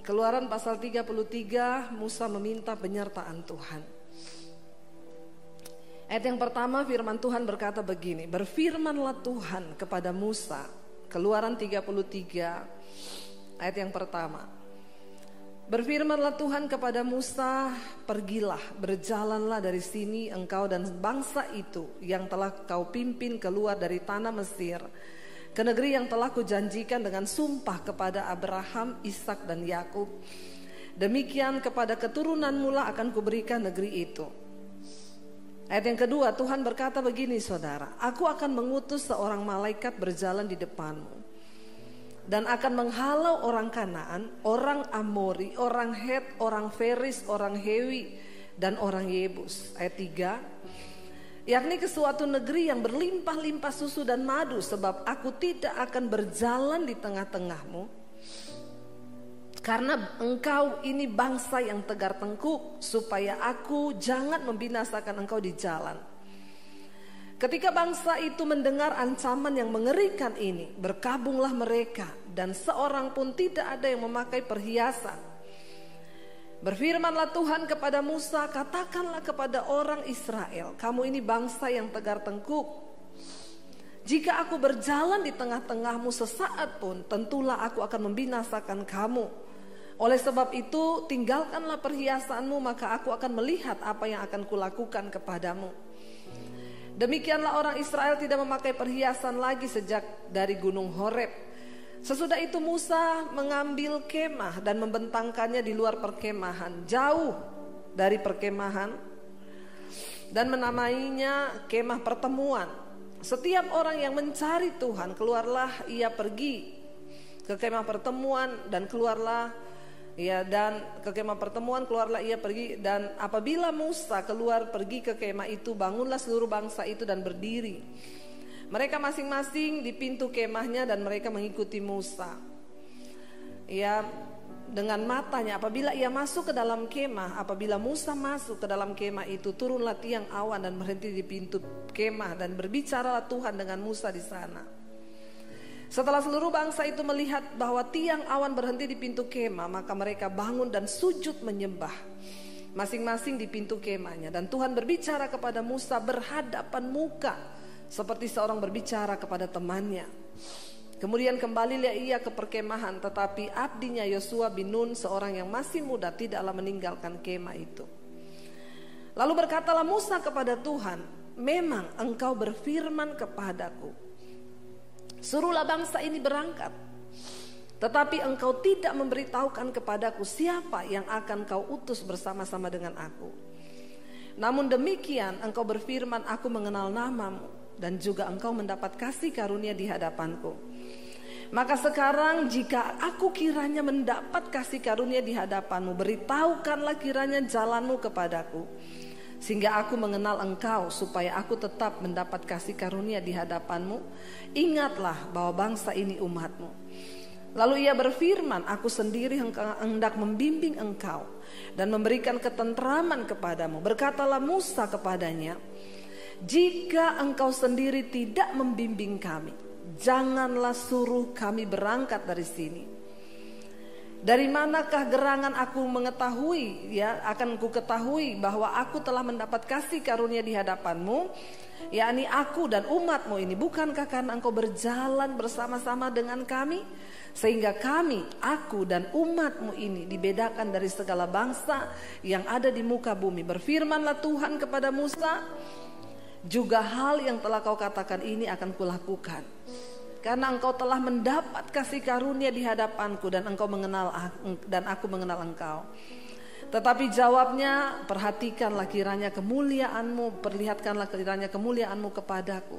Keluaran pasal 33, Musa meminta penyertaan Tuhan. Ayat yang pertama, firman Tuhan berkata begini, berfirmanlah Tuhan kepada Musa. Keluaran 33 ayat yang pertama. Berfirmanlah Tuhan kepada Musa, pergilah, berjalanlah dari sini engkau dan bangsa itu yang telah kau pimpin keluar dari tanah Mesir, ke negeri yang telah kujanjikan dengan sumpah kepada Abraham, Ishak dan Yakub. Demikian kepada keturunanmu lah akan kuberikan negeri itu. Ayat yang kedua, Tuhan berkata begini saudara, aku akan mengutus seorang malaikat berjalan di depanmu dan akan menghalau orang Kanaan, orang Amori, orang Het, orang Feris, orang Hewi dan orang Yebus. Ayat 3, yakni ke suatu negeri yang berlimpah-limpah susu dan madu, sebab aku tidak akan berjalan di tengah-tengahmu, karena engkau ini bangsa yang tegar tengkuk, supaya aku jangan membinasakan engkau di jalan. Ketika bangsa itu mendengar ancaman yang mengerikan ini, berkabunglah mereka, dan seorang pun tidak ada yang memakai perhiasan. Berfirmanlah Tuhan kepada Musa, katakanlah kepada orang Israel, kamu ini bangsa yang tegar tengkuk. Jika aku berjalan di tengah-tengahmu sesaat pun, tentulah aku akan membinasakan kamu. Oleh sebab itu, tinggalkanlah perhiasanmu, maka aku akan melihat apa yang akan kulakukan kepadamu. Demikianlah orang Israel tidak memakai perhiasan lagi sejak dari gunung Horeb. Sesudah itu Musa mengambil kemah dan membentangkannya di luar perkemahan, jauh dari perkemahan, dan menamainya kemah pertemuan. Setiap orang yang mencari Tuhan, keluarlah ia pergi ke kemah pertemuan, dan keluarlah ia pergi. Dan apabila Musa keluar pergi ke kemah itu, bangunlah seluruh bangsa itu dan berdiri, mereka masing-masing di pintu kemahnya, dan mereka mengikuti Musa. Ya, dengan matanya apabila ia masuk ke dalam kemah, apabila Musa masuk ke dalam kemah itu, turunlah tiang awan dan berhenti di pintu kemah, dan berbicaralah Tuhan dengan Musa di sana. Setelah seluruh bangsa itu melihat bahwa tiang awan berhenti di pintu kemah, maka mereka bangun dan sujud menyembah masing-masing di pintu kemahnya. Dan Tuhan berbicara kepada Musa berhadapan muka, seperti seorang berbicara kepada temannya. Kemudian kembalilah ia ke perkemahan, tetapi abdinya Yosua bin Nun, seorang yang masih muda, tidaklah meninggalkan kemah itu. Lalu berkatalah Musa kepada Tuhan, memang engkau berfirman kepadaku, suruhlah bangsa ini berangkat, tetapi engkau tidak memberitahukan kepadaku siapa yang akan kau utus bersama-sama dengan aku. Namun demikian engkau berfirman, aku mengenal namamu, dan juga engkau mendapat kasih karunia di hadapanku. Maka sekarang jika aku kiranya mendapat kasih karunia di hadapanmu, beritahukanlah kiranya jalanmu kepadaku, sehingga aku mengenal engkau, supaya aku tetap mendapat kasih karunia di hadapanmu. Ingatlah bahwa bangsa ini umatmu. Lalu ia berfirman, aku sendiri hendak membimbing engkau dan memberikan ketentraman kepadamu. Berkatalah Musa kepadanya, jika engkau sendiri tidak membimbing kami, janganlah suruh kami berangkat dari sini. Dari manakah gerangan aku mengetahui, akan ku ketahui bahwa aku telah mendapat kasih karunia di hadapanmu, yakni aku dan umatmu ini? Bukankah karena engkau berjalan bersama-sama dengan kami, sehingga kami, aku dan umatmu ini dibedakan dari segala bangsa yang ada di muka bumi. Berfirmanlah Tuhan kepada Musa, juga hal yang telah kau katakan ini akan kulakukan, karena engkau telah mendapat kasih karunia di hadapanku, dan aku mengenal engkau. Tetapi jawabnya, perhatikanlah kiranya kemuliaanmu, perlihatkanlah kiranya kemuliaanmu kepadaku.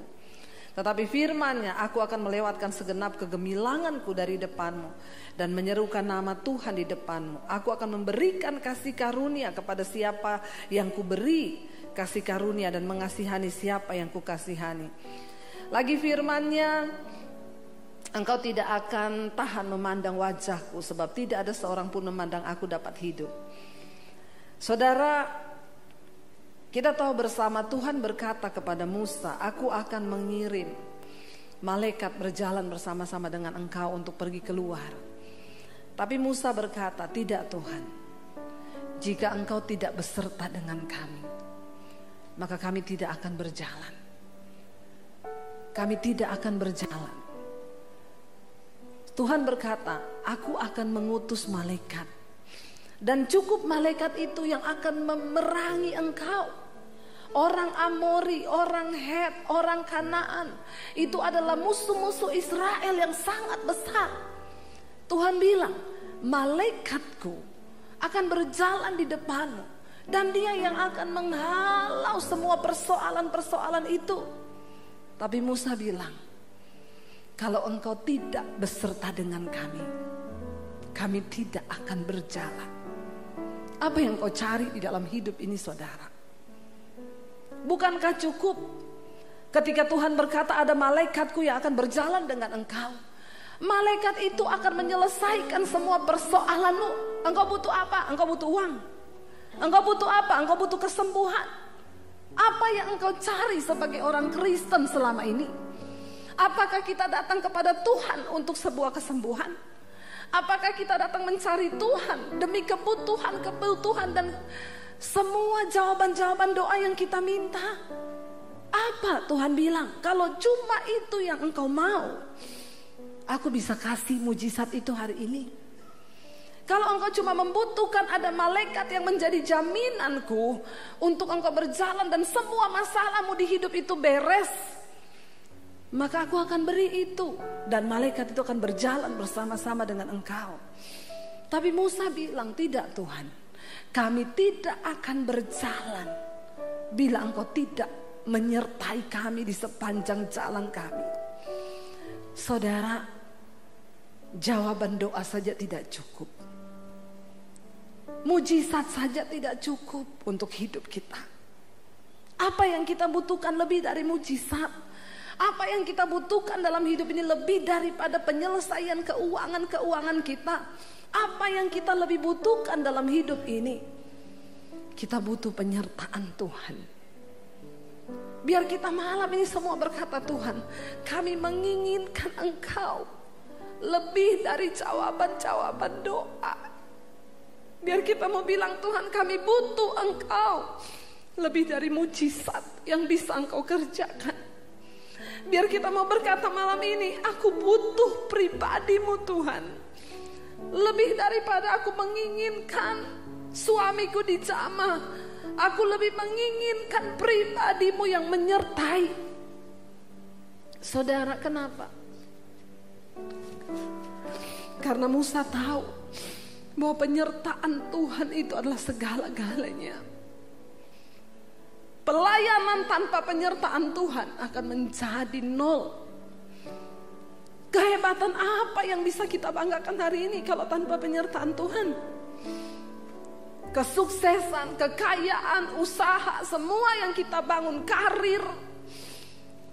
Tetapi firman-Nya, aku akan melewatkan segenap kegemilanganku dari depanmu dan menyerukan nama Tuhan di depanmu. Aku akan memberikan kasih karunia kepada siapa yang kuberi kasih karunia, dan mengasihani siapa yang kukasihani. Lagi firman-Nya, engkau tidak akan tahan memandang wajahku, sebab tidak ada seorang pun memandang aku dapat hidup. Saudara, kita tahu bersama Tuhan berkata kepada Musa, aku akan mengirim malaikat berjalan bersama-sama dengan engkau untuk pergi keluar. Tapi Musa berkata, tidak Tuhan, jika Engkau tidak beserta dengan kami, maka kami tidak akan berjalan. Kami tidak akan berjalan. Tuhan berkata, aku akan mengutus malaikat, dan cukup malaikat itu yang akan memerangi engkau. Orang Amori, orang Het, orang Kanaan, itu adalah musuh-musuh Israel yang sangat besar. Tuhan bilang, malaikatku akan berjalan di depanmu, dan dia yang akan menghalau semua persoalan-persoalan itu. Tapi Musa bilang, kalau engkau tidak beserta dengan kami tidak akan berjalan. Apa yang kau cari di dalam hidup ini, saudara? Bukankah cukup ketika Tuhan berkata ada malaikatku yang akan berjalan dengan engkau? Malaikat itu akan menyelesaikan semua persoalanmu. Engkau butuh apa? Engkau butuh uang. Engkau butuh apa? Engkau butuh kesembuhan. Apa yang engkau cari sebagai orang Kristen selama ini? Apakah kita datang kepada Tuhan untuk sebuah kesembuhan? Apakah kita datang mencari Tuhan demi kebutuhan dan semua jawaban-jawaban doa yang kita minta? Apa Tuhan bilang? Kalau cuma itu yang engkau mau, aku bisa kasih mujizat itu hari ini. Kalau engkau cuma membutuhkan ada malaikat yang menjadi jaminanku untuk engkau berjalan dan semua masalahmu di hidup itu beres, maka aku akan beri itu, dan malaikat itu akan berjalan bersama-sama dengan engkau. Tapi Musa bilang, tidak Tuhan, kami tidak akan berjalan bila engkau tidak menyertai kami di sepanjang jalan kami. Saudara, jawaban doa saja tidak cukup, mujizat saja tidak cukup untuk hidup kita. Apa yang kita butuhkan lebih dari mujizat? Apa yang kita butuhkan dalam hidup ini lebih daripada penyelesaian keuangan kita? Apa yang kita lebih butuhkan dalam hidup ini? Kita butuh penyertaan Tuhan. Biar kita malam ini semua berkata, Tuhan, kami menginginkan Engkau lebih dari jawaban-jawaban doa. Biar kita mau bilang, Tuhan, kami butuh Engkau lebih dari mujizat yang bisa Engkau kerjakan. Biar kita mau berkata malam ini, aku butuh pribadi-Mu Tuhan, lebih daripada aku menginginkan suamiku dijamah. Aku lebih menginginkan pribadi-Mu yang menyertai. Saudara, kenapa? Karena Musa tahu bahwa penyertaan Tuhan itu adalah segala-galanya. Pelayanan tanpa penyertaan Tuhan akan menjadi nol. Kehebatan apa yang bisa kita banggakan hari ini kalau tanpa penyertaan Tuhan? Kesuksesan, kekayaan, usaha, semua yang kita bangun, karir,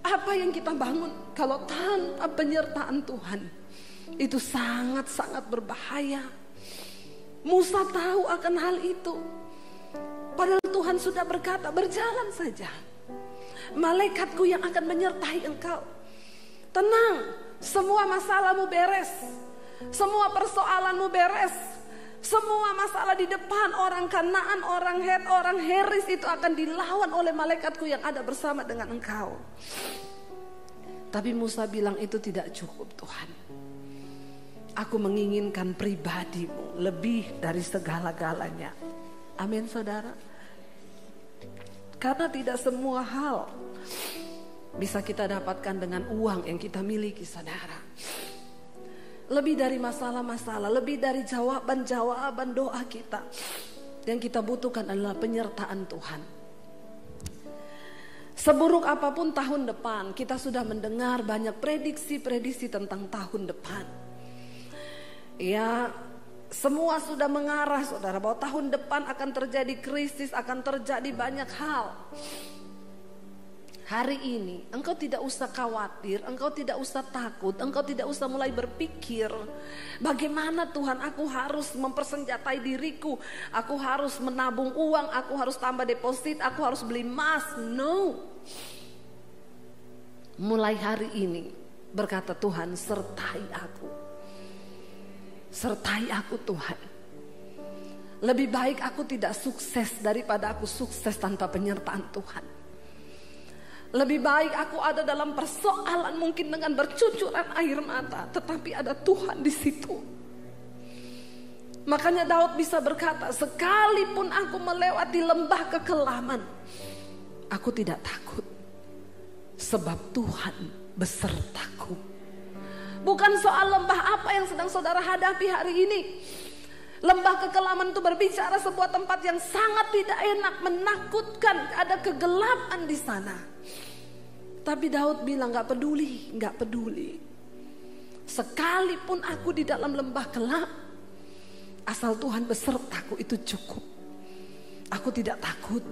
apa yang kita bangun kalau tanpa penyertaan Tuhan, itu sangat-sangat berbahaya. Musa tahu akan hal itu. Padahal Tuhan sudah berkata, berjalan saja, malaikatku yang akan menyertai engkau. Tenang, semua masalahmu beres, semua persoalanmu beres, semua masalah di depan orang Kanaan, orang Het, orang Heris itu akan dilawan oleh malaikatku yang ada bersama dengan engkau. Tapi Musa bilang, itu tidak cukup Tuhan. Aku menginginkan pribadi-Mu lebih dari segala-galanya. Amin, saudara. Karena tidak semua hal bisa kita dapatkan dengan uang yang kita miliki, saudara. Lebih dari masalah-masalah, lebih dari jawaban-jawaban doa kita, yang kita butuhkan adalah penyertaan Tuhan. Seburuk apapun tahun depan, kita sudah mendengar banyak prediksi-prediksi tentang tahun depan. Ya, semua sudah mengarah, saudara, bahwa tahun depan akan terjadi krisis, akan terjadi banyak hal. Hari ini engkau tidak usah khawatir, engkau tidak usah takut, engkau tidak usah mulai berpikir, bagaimana Tuhan, aku harus mempersenjatai diriku, aku harus menabung uang, aku harus tambah deposit, aku harus beli emas. No. Mulai hari ini berkata Tuhan, sertai aku. Sertai aku Tuhan. Lebih baik aku tidak sukses daripada aku sukses tanpa penyertaan Tuhan. Lebih baik aku ada dalam persoalan mungkin dengan bercucuran air mata, tetapi ada Tuhan di situ. Makanya Daud bisa berkata, sekalipun aku melewati lembah kekelaman, aku tidak takut, sebab Tuhan besertaku. Bukan soal lembah apa yang sedang saudara hadapi hari ini. Lembah kekelaman itu berbicara sebuah tempat yang sangat tidak enak, menakutkan, ada kegelapan di sana. Tapi Daud bilang gak peduli. Sekalipun aku di dalam lembah gelap, asal Tuhan besertaku itu cukup. Aku tidak takut.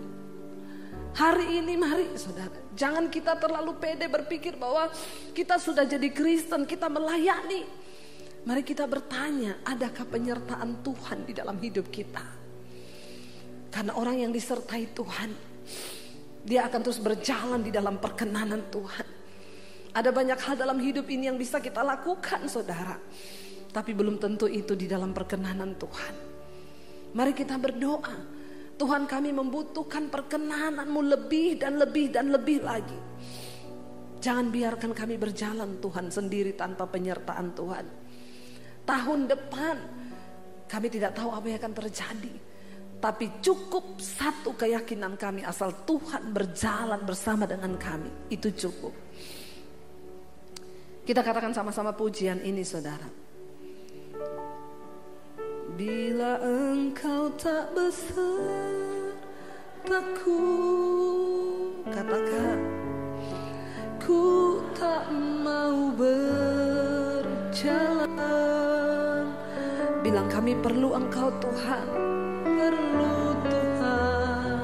Hari ini mari saudara, jangan kita terlalu pede berpikir bahwa kita sudah jadi Kristen, kita melayani. Mari kita bertanya, adakah penyertaan Tuhan di dalam hidup kita? Karena orang yang disertai Tuhan, dia akan terus berjalan di dalam perkenanan Tuhan. Ada banyak hal dalam hidup ini yang bisa kita lakukan saudara, tapi belum tentu itu di dalam perkenanan Tuhan. Mari kita berdoa, Tuhan kami membutuhkan perkenanan-Mu lebih dan lebih dan lebih lagi. Jangan biarkan kami berjalan Tuhan sendiri tanpa penyertaan Tuhan. Tahun depan kami tidak tahu apa yang akan terjadi, tapi cukup satu keyakinan kami, asal Tuhan berjalan bersama dengan kami, itu cukup. Kita katakan sama-sama pujian ini saudara. Bila Engkau tak besertaku, katakan, ku tak mau berjalan. Bilang kami perlu Engkau Tuhan, perlu Tuhan.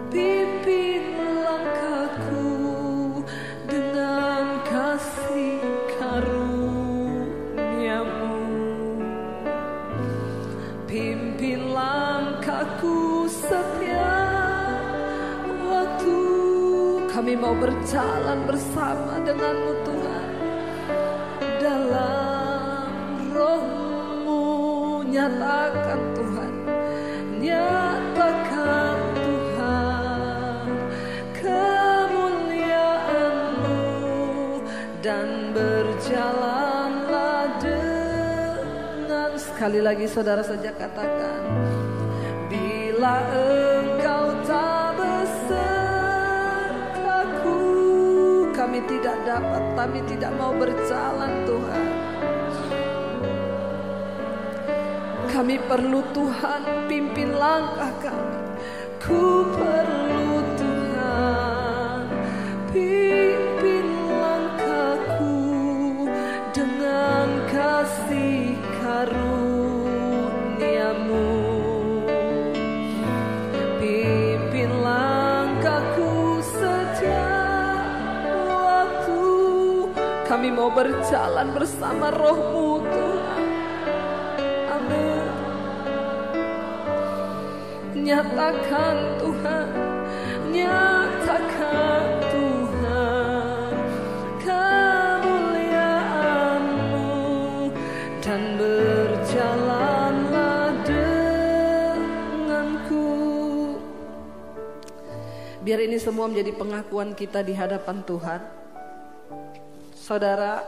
Pimpin langkahku dengan kasih karunia-Mu. Pimpin langkahku setiap waktu. Kami mau berjalan bersama dengan-Mu Tuhan. Dalam Roh-Mu nyatakan Tuhan, nyatakan Tuhan kemuliaan-Mu, dan berjalanlah dengan, sekali lagi saudara saja katakan, bila Engkau tak besertaku, kami tidak dapat, kami tidak mau berjalan Tuhan. Kami perlu Tuhan, pimpin langkah kami. Ku perlu Tuhan, pimpin langkahku dengan kasih karunia-Mu. Pimpin langkahku setiap waktu. Kami mau berjalan bersama Roh-Mu Tuhan. Amin. Nyatakan Tuhan, nyatakan Tuhan kemuliaan-Mu, dan berjalanlah denganku. Biar ini semua menjadi pengakuan kita di hadapan Tuhan. Saudara,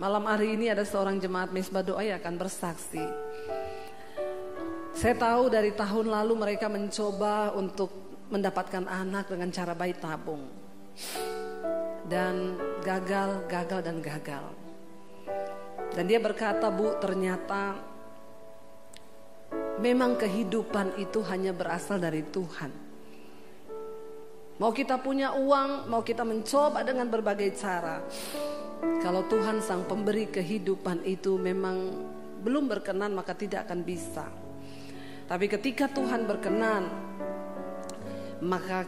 malam hari ini ada seorang jemaat Misbah Doa yang akan bersaksi. Saya tahu dari tahun lalu mereka mencoba untuk mendapatkan anak dengan cara bayi tabung. Dan gagal. Dan dia berkata, Bu, ternyata memang kehidupan itu hanya berasal dari Tuhan. Mau kita punya uang, mau kita mencoba dengan berbagai cara, kalau Tuhan sang pemberi kehidupan itu memang belum berkenan, maka tidak akan bisa. Tapi ketika Tuhan berkenan, maka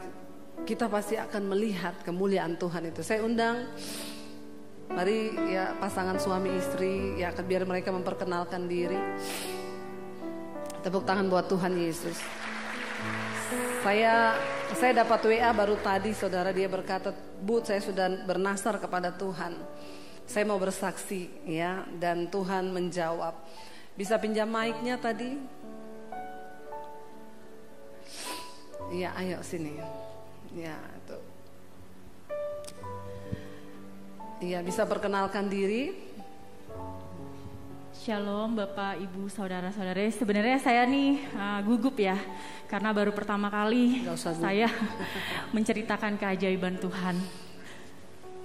kita pasti akan melihat kemuliaan Tuhan itu. Saya undang, mari ya pasangan suami istri, ya biar mereka memperkenalkan diri. Tepuk tangan buat Tuhan Yesus. Saya dapat WA baru tadi saudara, dia berkata, Bu, saya sudah bernasar kepada Tuhan. Saya mau bersaksi ya, dan Tuhan menjawab. Bisa pinjam mic-nya tadi? Iya, ayo sini. Ya, itu. Iya, bisa perkenalkan diri. Shalom Bapak, Ibu, Saudara-saudara. Sebenarnya saya nih gugup ya, karena baru pertama kali saya menceritakan keajaiban Tuhan.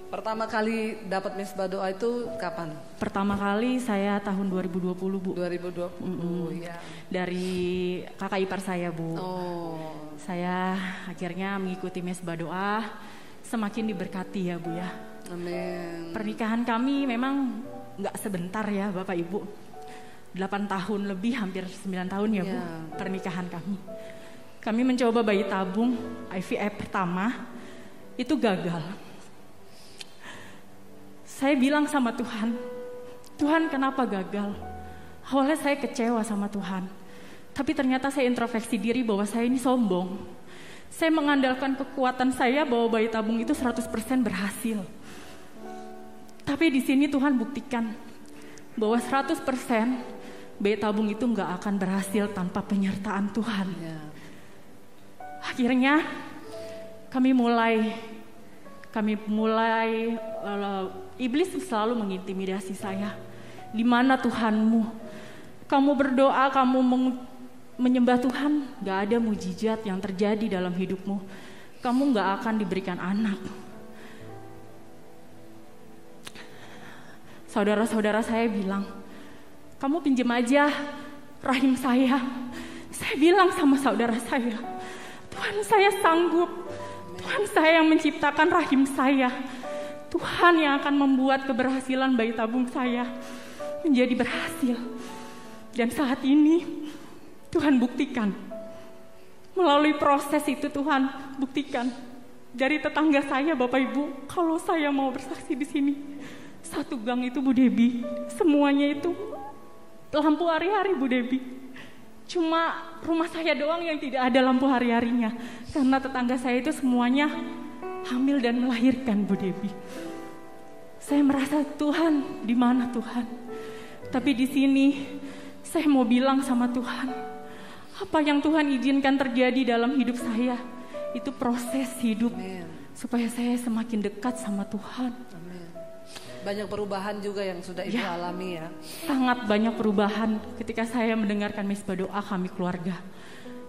Pertama kali dapat misbah doa itu kapan? Pertama kali saya tahun 2020 Bu. 2020 ya. Dari kakak ipar saya Bu. Oh. Saya akhirnya mengikuti misbah doa, semakin diberkati ya Bu ya. Amin. Pernikahan kami memang gak sebentar ya Bapak Ibu, 8 tahun lebih, hampir 9 tahun ya Bu, pernikahan kami. Kami mencoba bayi tabung IVF pertama, itu gagal. Saya bilang sama Tuhan, Tuhan kenapa gagal? Awalnya saya kecewa sama Tuhan, tapi ternyata saya introspeksi diri bahwa saya ini sombong. Saya mengandalkan kekuatan saya bahwa bayi tabung itu 100% berhasil. Tapi di sini Tuhan buktikan bahwa 100% bayi tabung itu nggak akan berhasil tanpa penyertaan Tuhan. Akhirnya kami mulai iblis selalu mengintimidasi saya. Di mana Tuhanmu? Kamu berdoa, kamu menyembah Tuhan, nggak ada mujizat yang terjadi dalam hidupmu. Kamu nggak akan diberikan anak. Saudara-saudara saya bilang, kamu pinjam aja rahim saya. Saya bilang sama saudara saya, Tuhan saya sanggup. Tuhan saya yang menciptakan rahim saya. Tuhan yang akan membuat keberhasilan bayi tabung saya menjadi berhasil. Dan saat ini Tuhan buktikan. Melalui proses itu Tuhan buktikan. Dari tetangga saya Bapak Ibu, kalau saya mau bersaksi di sini, satu gang itu Bu Debi, semuanya itu lampu hari-hari Bu Debi. Cuma rumah saya doang yang tidak ada lampu hari-harinya, karena tetangga saya itu semuanya hamil dan melahirkan Bu Debi. Saya merasa Tuhan, di mana Tuhan? Tapi di sini saya mau bilang sama Tuhan, apa yang Tuhan izinkan terjadi dalam hidup saya itu proses hidup. Amen. Supaya saya semakin dekat sama Tuhan. Amen. Banyak perubahan juga yang sudah Ibu alami ya. Sangat banyak perubahan ketika saya mendengarkan misbah doa kami keluarga.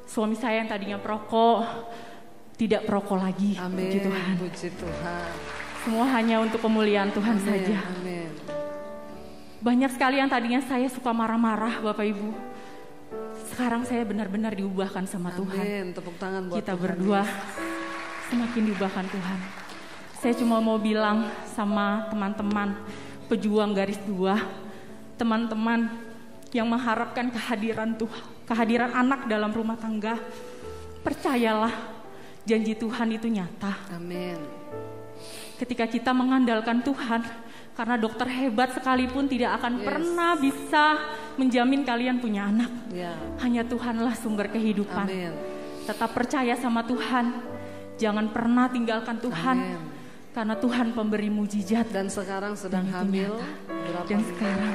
Suami saya yang tadinya perokok, tidak perokok lagi. Amin. Puji Tuhan. Puji Tuhan. Semua hanya untuk kemuliaan Tuhan saja. Amin. Banyak sekali yang tadinya saya suka marah-marah Bapak Ibu. Sekarang saya benar-benar diubahkan sama Tuhan. Amin. Tepuk tangan buat kita Tuhan berdua semakin diubahkan Tuhan. Saya cuma mau bilang sama teman-teman pejuang garis 2, teman-teman yang mengharapkan kehadiran Tuhan, kehadiran anak dalam rumah tangga, percayalah janji Tuhan itu nyata. Amin. Ketika kita mengandalkan Tuhan, karena dokter hebat sekalipun tidak akan pernah bisa menjamin kalian punya anak. Hanya Tuhanlah sumber kehidupan. Amin. Tetap percaya sama Tuhan, jangan pernah tinggalkan Tuhan. Amin. Karena Tuhan pemberi mujizat. Dan sekarang sedang hamil berapa? Dan sekarang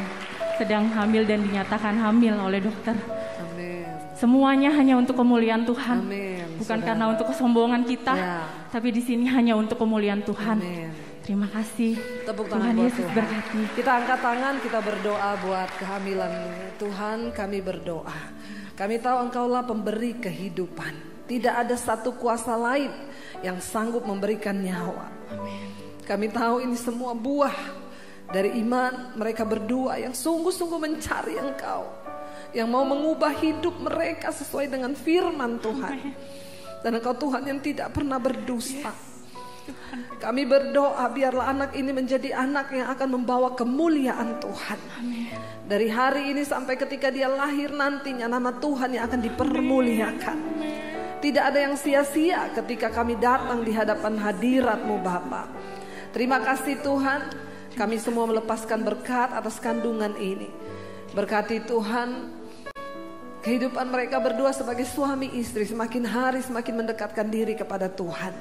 sedang hamil dan dinyatakan hamil oleh dokter. Amin. Semuanya hanya untuk kemuliaan Tuhan. Amin. Bukan karena untuk kesombongan kita, tapi di sini hanya untuk kemuliaan Tuhan. Amin. Terima kasih. Tepuk tangan Tuhan buat Yesus Tuhan. berkati. Kita angkat tangan, kita berdoa buat kehamilan. Tuhan, kami berdoa. Kami tahu Engkaulah pemberi kehidupan. Tidak ada satu kuasa lain yang sanggup memberikan nyawa. Amin. Kami tahu ini semua buah dari iman mereka berdua yang sungguh-sungguh mencari Engkau, yang mau mengubah hidup mereka sesuai dengan firman Tuhan. Dan Engkau Tuhan yang tidak pernah berdusta. Kami berdoa biarlah anak ini menjadi anak yang akan membawa kemuliaan Tuhan. Amin. Dari hari ini sampai ketika dia lahir nantinya, nama Tuhan yang akan dipermuliakan. Tidak ada yang sia-sia ketika kami datang di hadapan hadirat-Mu Bapa. Terima kasih Tuhan, kami semua melepaskan berkat atas kandungan ini. Berkati Tuhan kehidupan mereka berdua sebagai suami istri, semakin hari semakin mendekatkan diri kepada Tuhan.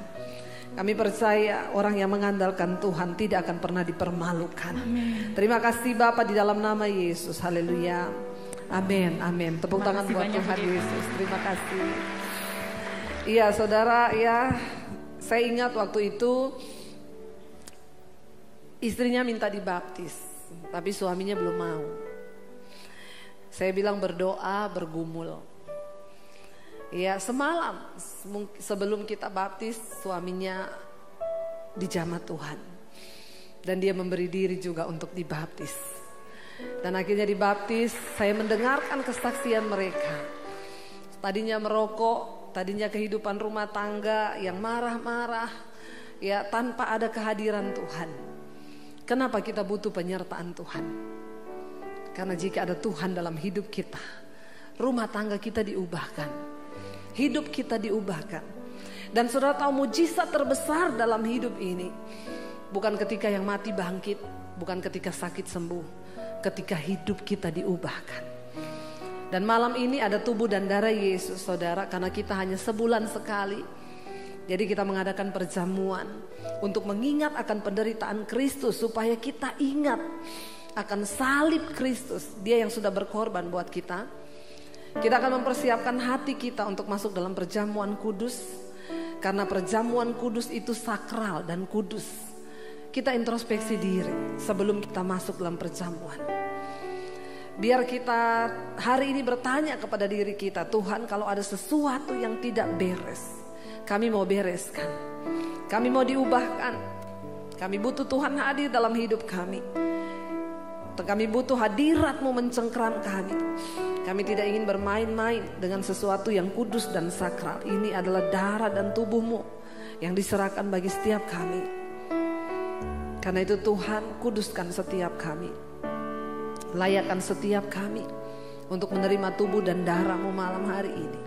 Kami percaya orang yang mengandalkan Tuhan tidak akan pernah dipermalukan. Amin. Terima kasih Bapa di dalam nama Yesus. Haleluya. Amin, amin. Tepuk tangan buat Tuhan Yesus. Terima kasih. Iya saudara, ya saya ingat waktu itu istrinya minta dibaptis, tapi suaminya belum mau. Saya bilang berdoa, bergumul. Ya semalam sebelum kita baptis, suaminya dijamah Tuhan. Dan dia memberi diri juga untuk dibaptis. Dan akhirnya dibaptis, saya mendengarkan kesaksian mereka. Tadinya merokok, tadinya kehidupan rumah tangga yang marah-marah, ya tanpa ada kehadiran Tuhan. Kenapa kita butuh penyertaan Tuhan? Karena jika ada Tuhan dalam hidup kita, rumah tangga kita diubahkan. Hidup kita diubahkan. Dan saudara tahu mujizat terbesar dalam hidup ini bukan ketika yang mati bangkit, bukan ketika sakit sembuh, ketika hidup kita diubahkan. Dan malam ini ada tubuh dan darah Yesus saudara, karena kita hanya sebulan sekali. Jadi kita mengadakan perjamuan untuk mengingat akan penderitaan Kristus, supaya kita ingat akan salib Kristus, dia yang sudah berkorban buat kita. Kita akan mempersiapkan hati kita untuk masuk dalam perjamuan kudus. Karena perjamuan kudus itu sakral dan kudus. Kita introspeksi diri sebelum kita masuk dalam perjamuan. Biar kita hari ini bertanya kepada diri kita, Tuhan kalau ada sesuatu yang tidak beres, kami mau bereskan. Kami mau diubahkan. Kami butuh Tuhan hadir dalam hidup kami. Kami butuh hadirat-Mu mencengkram kami. Kami tidak ingin bermain-main dengan sesuatu yang kudus dan sakral. Ini adalah darah dan tubuh-Mu yang diserahkan bagi setiap kami. Karena itu Tuhan, kuduskan setiap kami. Layakkan setiap kami untuk menerima tubuh dan darah-Mu malam hari ini.